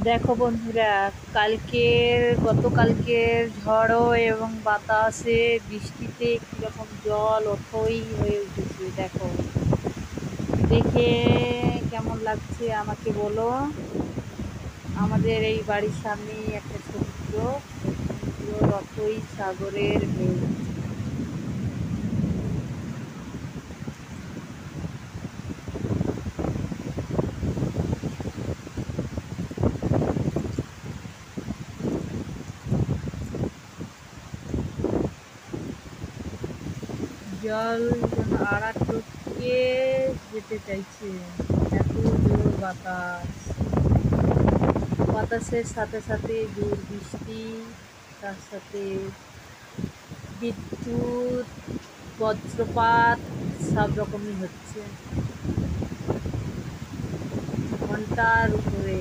দেখো বন্ধুরা, গতকালকের ঝড়ো এবং বাতাসে বৃষ্টিতে কিরকম জল অথই হয়ে উঠেছে। দেখো, দেখে কেমন লাগছে আমাকে বলো। আমাদের এই বাড়ির সামনেই একটা সমুদ্র, সমুদ্র অথই সাগরের ঢেউ। জল যেন আড়ার টপকে যেতে চাইছে, এত জোর বাতাস। বাতাসের সাথে সাথে জোর বৃষ্টি, তার সাথে বিদ্যুৎ, বজ্রপাত সব রকমই হচ্ছে ঘন্টার উপরে।